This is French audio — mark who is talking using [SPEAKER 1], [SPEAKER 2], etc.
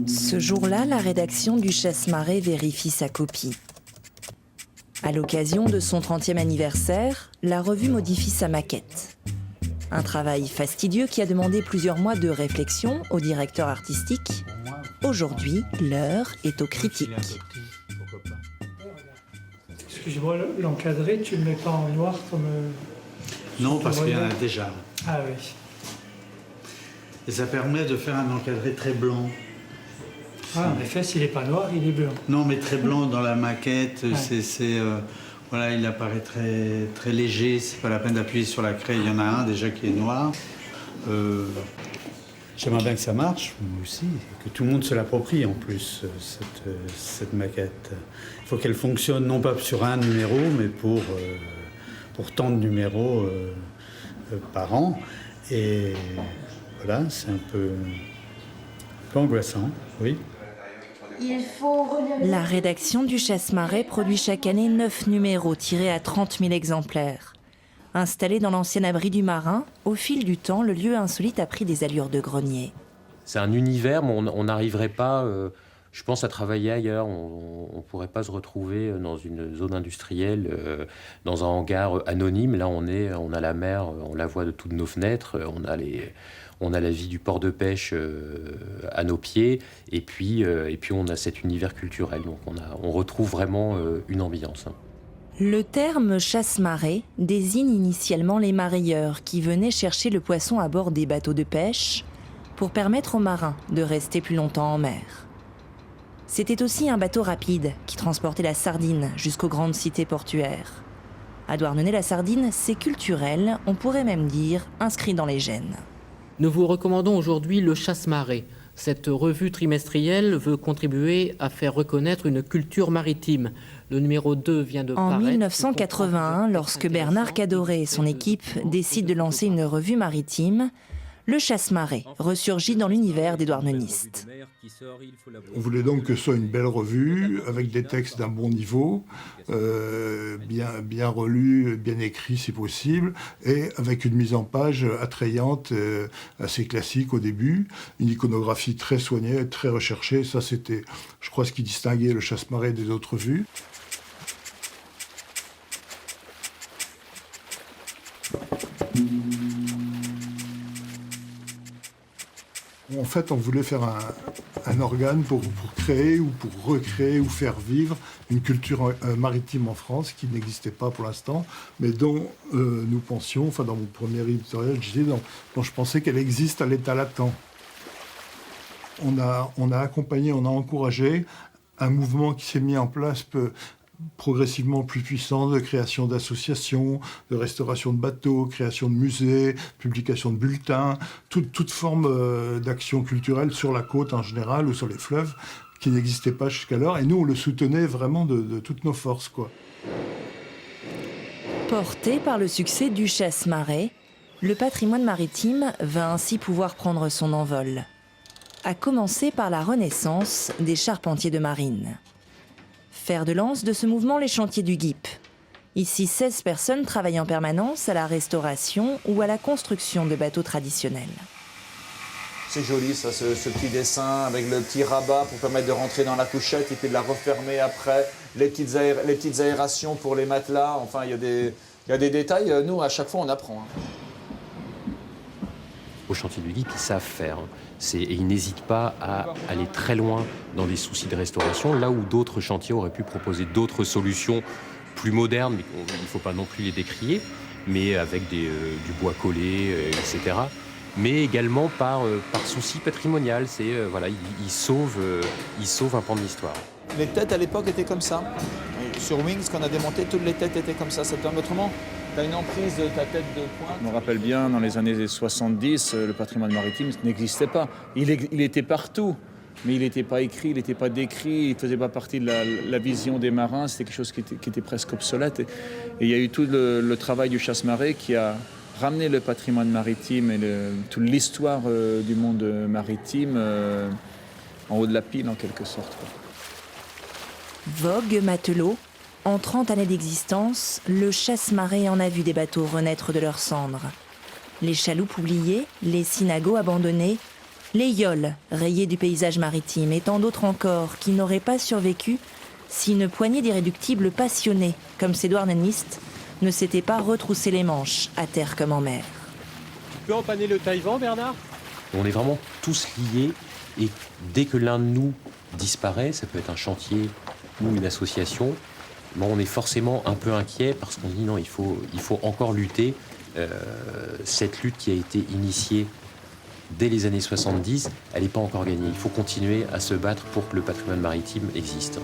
[SPEAKER 1] Ce jour-là, la rédaction du Chasse-Marée vérifie sa copie. À l'occasion de son 30e anniversaire, la revue modifie sa maquette. Un travail fastidieux qui a demandé plusieurs mois de réflexion au directeur artistique. Aujourd'hui, l'heure est aux critiques.
[SPEAKER 2] Excuse-moi, l'encadré, tu ne le mets pas en noir comme...
[SPEAKER 3] Non, parce qu'il y en a déjà.
[SPEAKER 2] Ah oui.
[SPEAKER 3] Et ça permet de faire un encadré très blanc.
[SPEAKER 2] Ah, en effet, s'il n'est pas noir, il est blanc.
[SPEAKER 3] Non, mais très blanc dans la maquette,
[SPEAKER 2] ouais.
[SPEAKER 3] Voilà, il apparaît très, très léger, c'est pas la peine d'appuyer sur la craie, il y en a un déjà qui est noir. J'aimerais bien que ça marche, moi aussi, que tout le monde se l'approprie en plus, cette maquette. Il faut qu'elle fonctionne non pas sur un numéro, mais pour tant de numéros par an. Et voilà, c'est un peu angoissant, oui.
[SPEAKER 1] La rédaction du Chasse-Marée produit chaque année 9 numéros tirés à 30 000 exemplaires. Installé dans l'ancien abri du Marin, au fil du temps, le lieu insolite a pris des allures de grenier.
[SPEAKER 4] C'est un univers, mais on n'arriverait pas, je pense, à travailler ailleurs. On ne pourrait pas se retrouver dans une zone industrielle, dans un hangar anonyme. Là, on a la mer, on la voit de toutes nos fenêtres, on a la vie du port de pêche à nos pieds, et puis on a cet univers culturel. Donc on retrouve vraiment une ambiance.
[SPEAKER 1] Le terme chasse-marée désigne initialement les mareyeurs qui venaient chercher le poisson à bord des bateaux de pêche pour permettre aux marins de rester plus longtemps en mer. C'était aussi un bateau rapide qui transportait la sardine jusqu'aux grandes cités portuaires. À Douarnenez, la sardine, c'est culturel, on pourrait même dire inscrit dans les gènes.
[SPEAKER 5] Nous vous recommandons aujourd'hui le Chasse-Marée. Cette revue trimestrielle veut contribuer à faire reconnaître une culture maritime. Le numéro 2 vient de paraître.
[SPEAKER 1] En 1981, lorsque Bernard Cadoré et son équipe décident de lancer une revue maritime, le Chasse-Marée ressurgit dans l'univers des douarnenistes.
[SPEAKER 6] On voulait donc que ce soit une belle revue, avec des textes d'un bon niveau, bien relus, bien écrits si possible, et avec une mise en page attrayante, assez classique au début, une iconographie très soignée, très recherchée. Ça, c'était, je crois, ce qui distinguait le Chasse-Marée des autres revues. En fait, on voulait faire un organe pour créer ou pour recréer ou faire vivre une culture maritime en France qui n'existait pas pour l'instant, mais dont nous pensions, enfin dans mon premier éditorial, dont je pensais qu'elle existe à l'état latent. On a accompagné, on a encouragé un mouvement qui s'est mis en place progressivement plus puissant, de création d'associations, de restauration de bateaux, création de musées, publication de bulletins, toute forme d'action culturelle sur la côte en général ou sur les fleuves qui n'existait pas jusqu'alors. Et nous, on le soutenait vraiment de toutes nos forces, quoi.
[SPEAKER 1] Porté par le succès du Chasse-Marée, le patrimoine maritime va ainsi pouvoir prendre son envol. À commencer par la renaissance des charpentiers de marine. Fer de lance de ce mouvement, les chantiers du GIP. Ici, 16 personnes travaillent en permanence à la restauration ou à la construction de bateaux traditionnels.
[SPEAKER 7] C'est joli ça, ce petit dessin avec le petit rabat pour permettre de rentrer dans la couchette et puis de la refermer après. Les petites aérations pour les matelas, enfin il y a des détails, nous à chaque fois on apprend.
[SPEAKER 4] Au chantier du GIP, ils savent faire. Et ils n'hésitent pas à aller très loin dans des soucis de restauration, là où d'autres chantiers auraient pu proposer d'autres solutions plus modernes, mais il ne faut pas non plus les décrier, mais avec du bois collé, etc. Mais également par souci patrimonial. Voilà, ils sauvent un pan de l'histoire.
[SPEAKER 7] Les têtes à l'époque étaient comme ça. Sur Wings, quand on a démonté, toutes les têtes étaient comme ça. Autrement, tu as une emprise de ta tête de pointe.
[SPEAKER 8] Je me rappelle bien, dans les années 70, le patrimoine maritime n'existait pas. Il était partout, mais il n'était pas écrit, il n'était pas décrit, il ne faisait pas partie de la vision des marins. C'était quelque chose qui était presque obsolète. Et il y a eu tout le travail du Chasse-Marée qui a ramené le patrimoine maritime et toute l'histoire du monde maritime en haut de la pile, en quelque sorte.
[SPEAKER 1] Vogue, matelot, En 30 années d'existence, le Chasse-Marée en a vu des bateaux renaître de leurs cendres. Les chaloupes oubliées, les synagogues abandonnés, les yoles rayées du paysage maritime et tant d'autres encore qui n'auraient pas survécu si une poignée d'irréductibles passionnés, comme ces douarnemistes, ne s'étaient pas retroussé les manches, à terre comme en mer.
[SPEAKER 9] Tu peux empanner le taille-vent, Bernard?
[SPEAKER 4] On est vraiment tous liés et dès que l'un de nous disparaît, ça peut être un chantier ou une association, bon, on est forcément un peu inquiet parce qu'on dit non, il faut encore lutter. Cette lutte qui a été initiée dès les années 70, elle n'est pas encore gagnée. Il faut continuer à se battre pour que le patrimoine maritime existe.